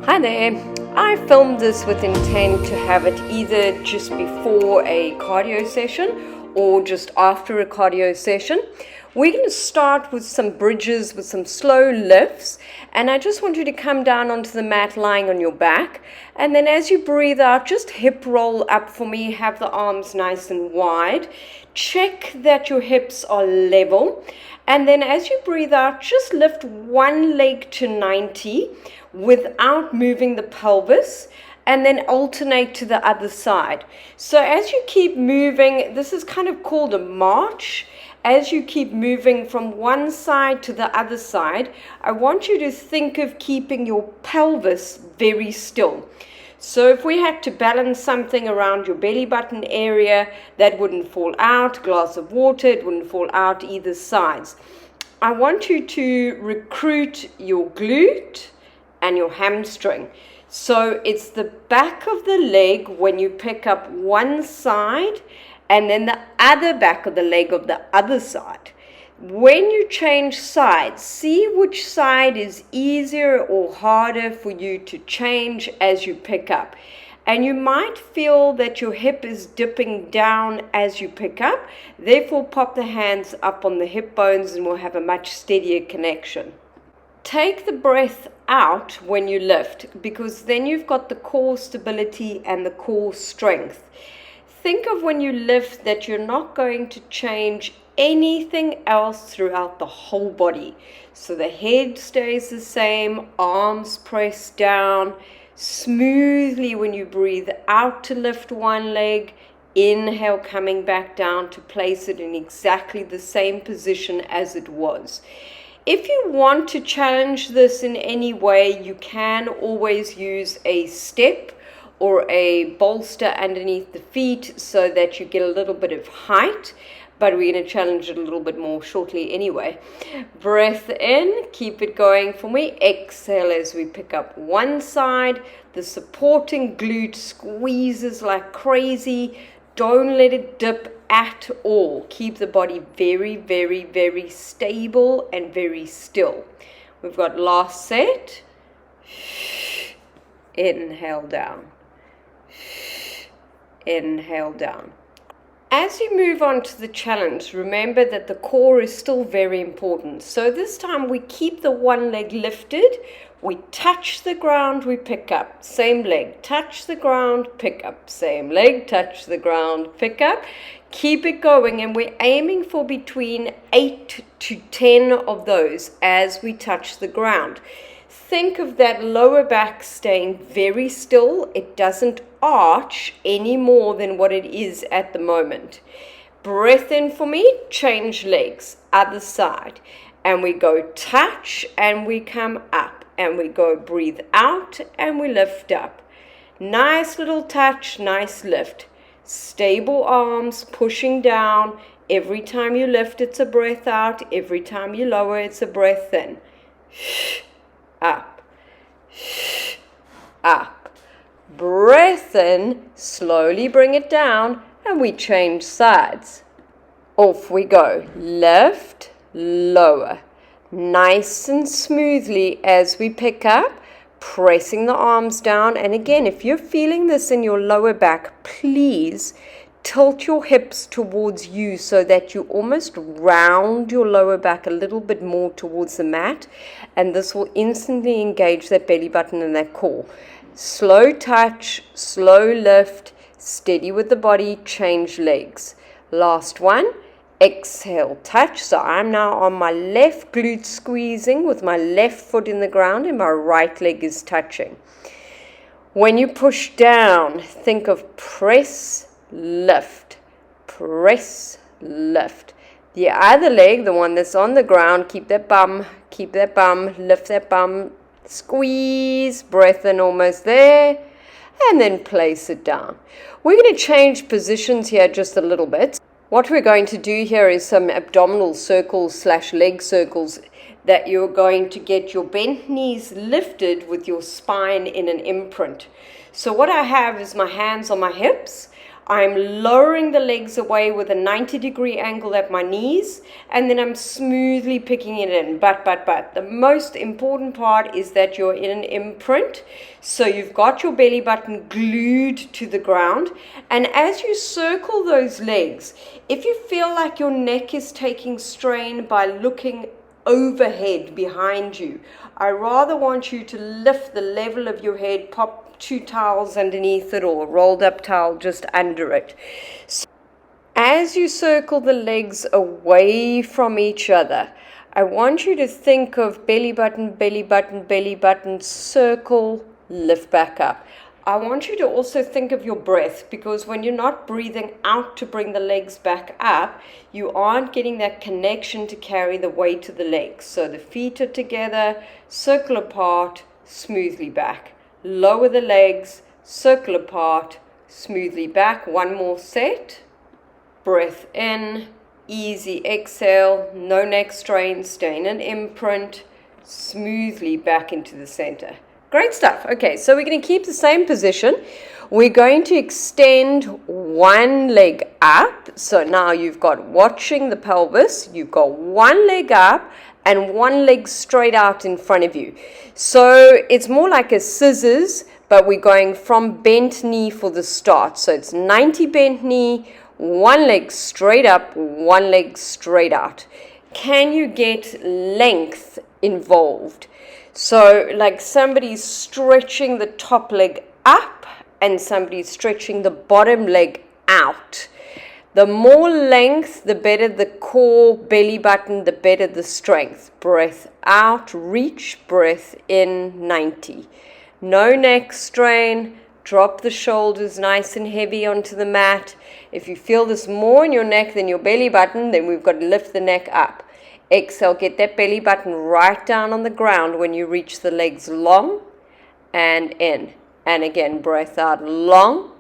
Hi there. I filmed this with intent to have it either just before a cardio session or just after a cardio session. We're going to start with some bridges with some slow lifts, and I just want you to come down onto the mat lying on your back, and then as you breathe out, just hip roll up for me. Have the arms nice and wide. Check that your hips are level, and then as you breathe out, just lift one leg to 90 without moving the pelvis, and then alternate to the other side. So as you keep moving, this is kind of called a march. As you keep moving from one side to the other side, I want you to think of keeping your pelvis very still. So if we had to balance something around your belly button area, that wouldn't fall out. Glass of water, it wouldn't fall out either sides. I want you to recruit your glute and your hamstring. So it's the back of the leg when you pick up one side, and then the other back of the leg of the other side. When you change sides, see which side is easier or harder for you to change as you pick up. And you might feel that your hip is dipping down as you pick up. Therefore, pop the hands up on the hip bones and we'll have a much steadier connection. Take the breath out when you lift, because then you've got the core stability and the core strength. Think of when you lift that you're not going to change anything else throughout the whole body. So the head stays the same, arms pressed down smoothly when you breathe out to lift one leg. Inhale, coming back down to place it in exactly the same position as it was. If you want to challenge this in any way, you can always use a step or a bolster underneath the feet so that you get a little bit of height, but we're going to challenge it a little bit more shortly anyway. Breath in, keep it going for me. Exhale as we pick up one side. The supporting glute squeezes like crazy. Don't let it dip at all. Keep the body very, very, very stable and very still. We've got last set. Inhale down. Inhale down. As you move on to the challenge, remember that the core is still very important. So this time we keep the one leg lifted. We touch the ground, we pick up. Same leg, touch the ground, pick up. Same leg, touch the ground, pick up. Keep it going, and we're aiming for between 8 to 10 of those as we touch the ground. Think of that lower back staying very still. It doesn't arch any more than what it is at the moment. Breath in for me, change legs, other side. And we go touch and we come up. And we go breathe out and we lift up. Nice little touch, nice lift. Stable arms pushing down. Every time you lift, it's a breath out. Every time you lower, it's a breath in. Up, up. Breath in, slowly bring it down, and we change sides. Off we go. Lift, lower. Nice and smoothly as we pick up, pressing the arms down. And again, if you're feeling this in your lower back, please tilt your hips towards you so that you almost round your lower back a little bit more towards the mat, and this will instantly engage that belly button and that core. Slow touch, slow lift, steady with the body, change legs. Last one. Exhale, touch. So I'm now on my left glute squeezing with my left foot in the ground and my right leg is touching. When you push down, think of press, lift, press, lift. The other leg, the one that's on the ground, keep that bum, lift that bum, squeeze, breath in almost there, and then place it down. We're going to change positions here just a little bit. What we're going to do here is some abdominal circles / leg circles that you're going to get your bent knees lifted with your spine in an imprint. So what I have is my hands on my hips. I'm lowering the legs away with a 90-degree angle at my knees, and then I'm smoothly picking it in. But. The most important part is that you're in an imprint. So you've got your belly button glued to the ground. And as you circle those legs, if you feel like your neck is taking strain by looking overhead behind you, I rather want you to lift the level of your head, pop 2 towels underneath it or a rolled up towel just under it. So as you circle the legs away from each other, I want you to think of belly button, belly button, belly button, circle, lift back up. I want you to also think of your breath, because when you're not breathing out to bring the legs back up, you aren't getting that connection to carry the weight of the legs. So the feet are together, circle apart, smoothly back. Lower the legs, circle apart, smoothly back. One more set. Breath in, easy exhale, no neck strain, stay in an imprint, smoothly back into the center. Great stuff. Okay, so we're going to keep the same position. We're going to extend one leg up. So now you've got, watching the pelvis, you've got one leg up and one leg straight out in front of you. So it's more like a scissors, but we're going from bent knee for the start. So it's 90 bent knee, one leg straight up, one leg straight out. Can you get length involved? So like somebody's stretching the top leg up and somebody's stretching the bottom leg out. The more length, the better the core, belly button, the better the strength. Breath out, reach, breath in, 90. No neck strain, drop the shoulders nice and heavy onto the mat. If you feel this more in your neck than your belly button, then we've got to lift the neck up. Exhale, get that belly button right down on the ground when you reach the legs long and in. And again, breath out long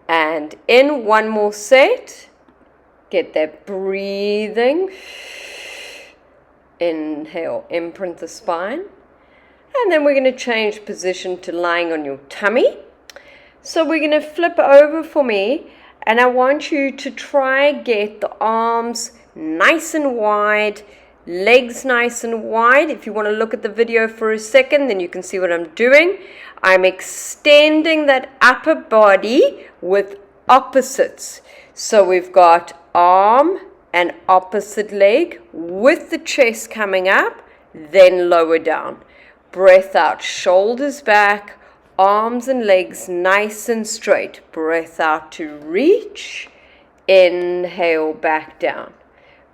and in. One more set. Get that breathing. Inhale, imprint the spine. And then we're going to change position to lying on your tummy. So we're going to flip over for me, and I want you to try get the arms nice and wide, legs nice and wide. If you want to look at the video for a second, then you can see what I'm doing. I'm extending that upper body with opposites. So we've got arm and opposite leg with the chest coming up, then lower down. Breath out, shoulders back, arms and legs nice and straight. Breath out to reach. Inhale, back down.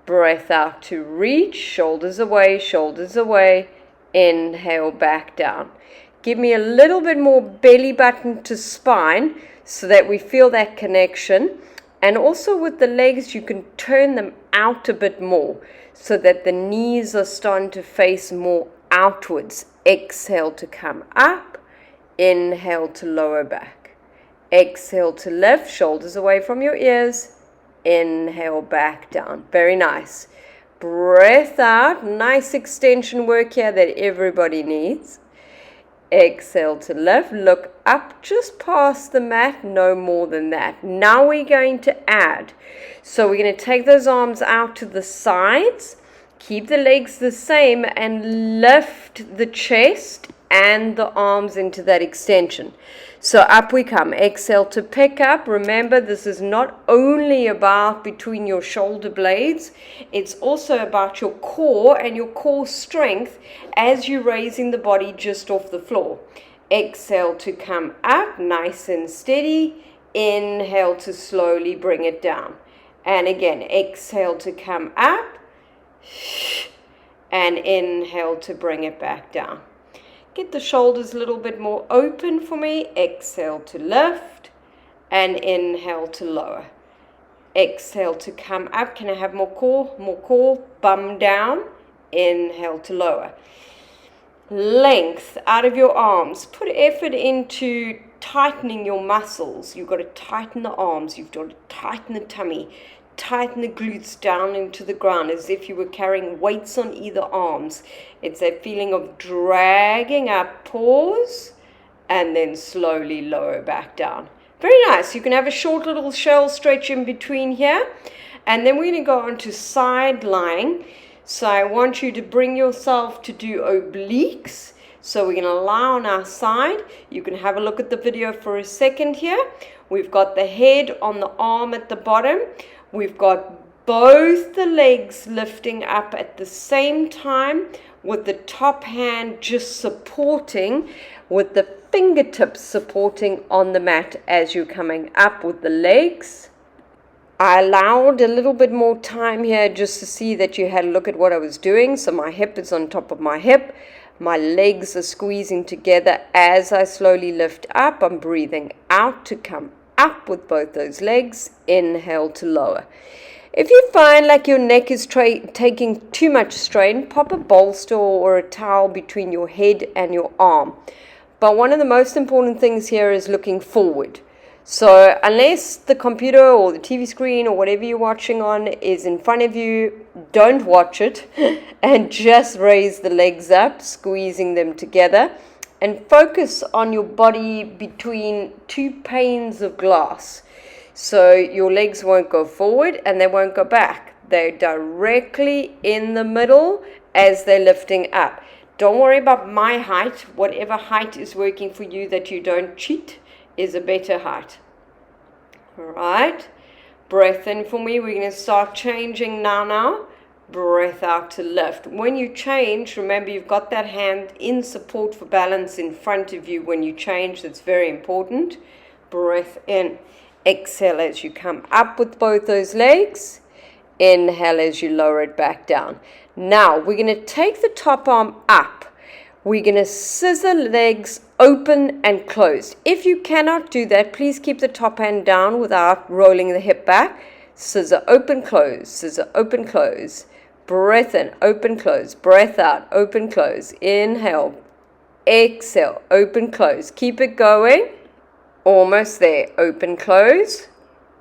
Breath out to reach, shoulders away, inhale, back down. Give me a little bit more belly button to spine so that we feel that connection. And also with the legs, you can turn them out a bit more so that the knees are starting to face more outwards. Exhale to come up, inhale to lower back. Exhale to lift, shoulders away from your ears. Inhale, back down. Very nice. Breath out. Nice extension work here that everybody needs. Exhale to lift. Look up just past the mat. No more than that. Now we're going to add. So we're going to take those arms out to the sides. Keep the legs the same and lift the chest and the arms into that extension. So up we come. Exhale to pick up. Remember, this is not only about between your shoulder blades, it's also about your core and your core strength as you're raising the body just off the floor. Exhale to come up, nice and steady. Inhale to slowly bring it down. And again, exhale to come up and inhale to bring it back down. Get the shoulders a little bit more open for me. Exhale to lift and inhale to lower. Exhale to come up. Can I have more core? More core. Bum down. Inhale to lower. Length out of your arms. Put effort into tightening your muscles. You've got to tighten the arms. You've got to tighten the tummy. Tighten the glutes down into the ground as if you were carrying weights on either arms. It's that feeling of dragging up, pause, and then slowly lower back down. Very nice. You can have a short little shell stretch in between here. And then we're going to go on to side lying. So I want you to bring yourself to do obliques. So we're going to lie on our side. You can have a look at the video for a second here. We've got the head on the arm at the bottom. We've got both the legs lifting up at the same time with the top hand just supporting, with the fingertips supporting on the mat as you're coming up with the legs. I allowed a little bit more time here just to see that you had a look at what I was doing. So my hip is on top of my hip. My legs are squeezing together as I slowly lift up. I'm breathing out to come up with both those legs. Inhale to lower. If you find like your neck is taking too much strain, pop a bolster or a towel between your head and your arm. But one of the most important things here is looking forward. So unless the computer or the TV screen or whatever you're watching on is in front of you, don't watch it and just raise the legs up, squeezing them together, and focus on your body between two panes of glass. So your legs won't go forward and they won't go back. They're directly in the middle as they're lifting up. Don't worry about my height. Whatever height is working for you that you don't cheat is a better height. All right. Breath in for me. We're going to start changing now. Breath out to lift. When you change, remember you've got that hand in support for balance in front of you when you change. That's very important. Breath in. Exhale as you come up with both those legs. Inhale as you lower it back down. Now we're going to take the top arm up. We're going to scissor legs open and closed. If you cannot do that, please keep the top hand down without rolling the hip back. Scissor open, close, scissor open, close. Breath in, open, close. Breath out, open, close. Inhale, exhale, open, close. Keep it going. Almost there. Open, close.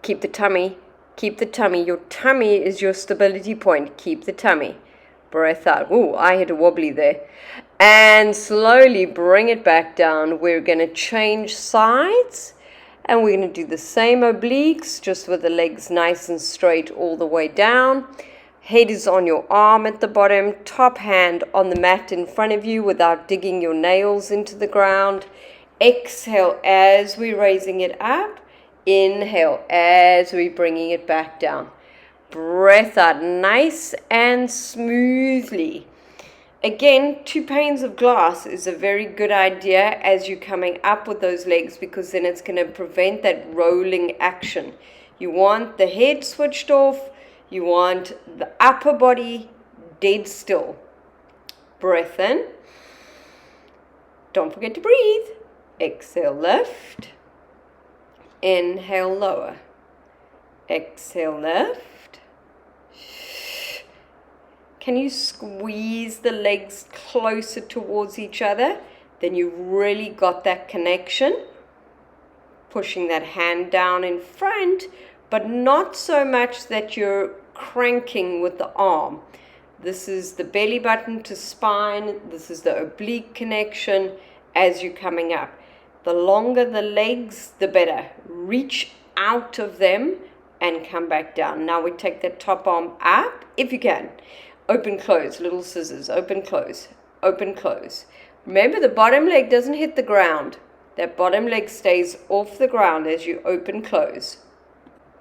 Keep the tummy. Keep the tummy. Your tummy is your stability point. Keep the tummy. Breath out. Ooh, I hit a wobbly there. And slowly bring it back down. We're going to change sides. And we're going to do the same obliques, just with the legs nice and straight all the way down. Head is on your arm at the bottom. Top hand on the mat in front of you without digging your nails into the ground. Exhale as we're raising it up. Inhale as we're bringing it back down. Breath out nice and smoothly. Again, two panes of glass is a very good idea as you're coming up with those legs, because then it's going to prevent that rolling action. You want the head switched off. You want the upper body dead still. Breath in. Don't forget to breathe. Exhale, lift. Inhale, lower. Exhale, lift. Can you squeeze the legs closer towards each other? Then you really got that connection. Pushing that hand down in front, but not so much that you're cranking with the arm. This is the belly button to spine. This is the oblique connection as you're coming up. The longer the legs, the better. Reach out of them and come back down. Now we take that top arm up, if you can. Open, close, little scissors. Open, close, open, close. Remember, the bottom leg doesn't hit the ground. That bottom leg stays off the ground as you open, close.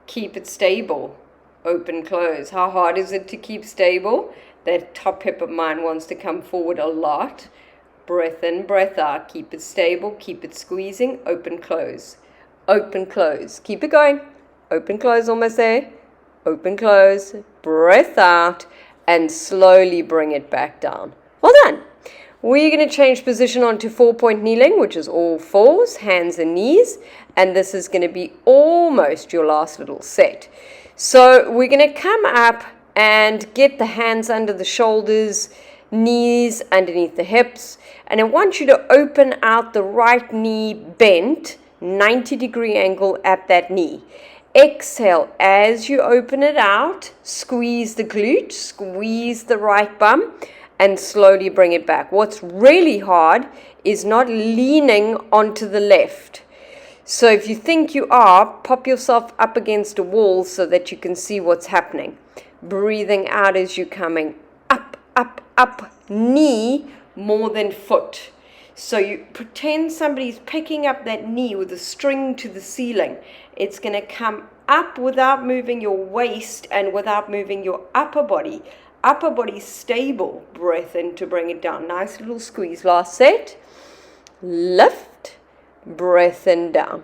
Keep it stable. Open, close. How hard is it to keep stable? That top hip of mine wants to come forward a lot. Breath in, breath out. Keep it stable. Keep it squeezing. Open, close. Open, close. Keep it going. Open, close, almost there. Open, close. Breath out. And slowly bring it back down. Well done. We're going to change position onto 4-point kneeling, which is all fours, hands and knees. And this is going to be almost your last little set. So we're going to come up and get the hands under the shoulders, knees underneath the hips. And I want you to open out the right knee bent, 90-degree angle at that knee. Exhale as you open it out, squeeze the glute, squeeze the right bum, and slowly bring it back. What's really hard is not leaning onto the left. So if you think you are, pop yourself up against a wall so that you can see what's happening. Breathing out as you're coming up, up, up, knee more than foot. So you pretend somebody's picking up that knee with a string to the ceiling. It's going to come up without moving your waist and without moving your upper body. Upper body stable. Breath in to bring it down. Nice little squeeze. Last set. Lift. Breath in down.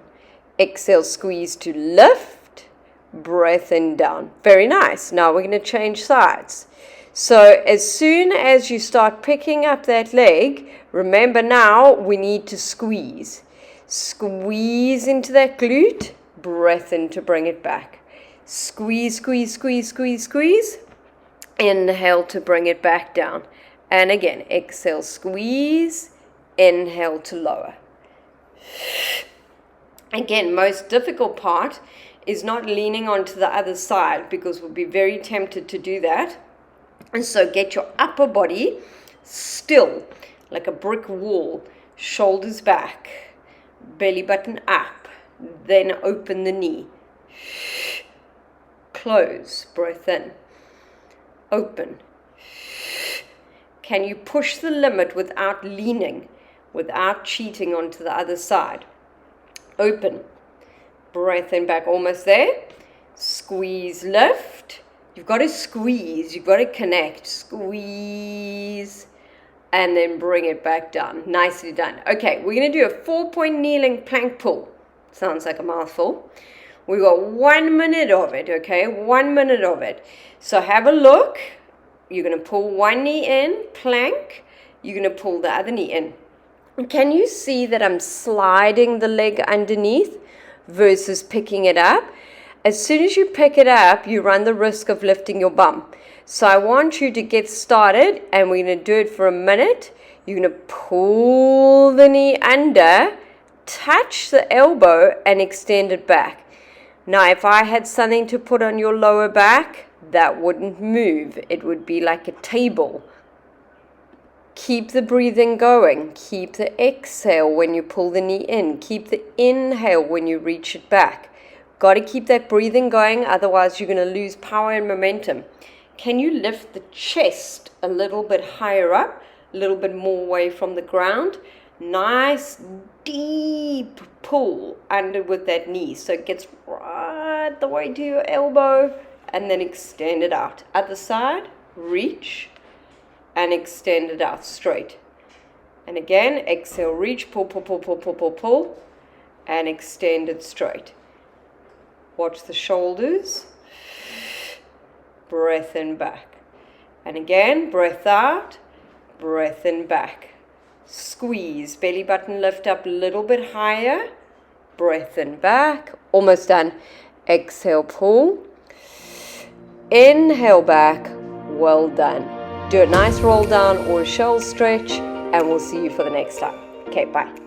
Exhale, squeeze to lift. Breath in down. Very nice. Now we're going to change sides. So as soon as you start picking up that leg, remember now we need to squeeze. Squeeze into that glute. Breath in to bring it back. Squeeze, squeeze, squeeze, squeeze, squeeze. Inhale to bring it back down. And again, exhale, squeeze. Inhale to lower. Again, most difficult part is not leaning onto the other side because we'll be very tempted to do that. And so get your upper body still, like a brick wall, shoulders back, belly button up, then open the knee. Close, breath in, open. Can you push the limit without leaning, without cheating onto the other side? Open, breath in back, almost there. Squeeze, lift. You've got to squeeze, you've got to connect, squeeze, and then bring it back down. Nicely done. Okay, we're going to do a 4-point kneeling plank pull. Sounds like a mouthful. We've got 1 minute of it, okay? 1 minute of it. So have a look. You're going to pull one knee in, plank. You're going to pull the other knee in. Can you see that I'm sliding the leg underneath versus picking it up? As soon as you pick it up, you run the risk of lifting your bum. So I want you to get started, and we're going to do it for a minute. You're going to pull the knee under, touch the elbow, and extend it back. Now, if I had something to put on your lower back, that wouldn't move. It would be like a table. Keep the breathing going. Keep the exhale when you pull the knee in. Keep the inhale when you reach it back. Got to keep that breathing going, otherwise you're going to lose power and momentum. Can you lift the chest a little bit higher up, a little bit more away from the ground? Nice deep pull under with that knee, so it gets right the way to your elbow, and then extend it out. Other side, reach, and extend it out straight. And again, exhale, reach, pull, pull, pull, pull, pull, pull, pull, and extend it straight. Watch the shoulders. Breath in back. And again, breath out, breath in back. Squeeze, belly button lift up a little bit higher. Breath in back. Almost done. Exhale, pull. Inhale back. Well done. Do a nice roll down or a shell stretch, and we'll see you for the next time. Okay, bye.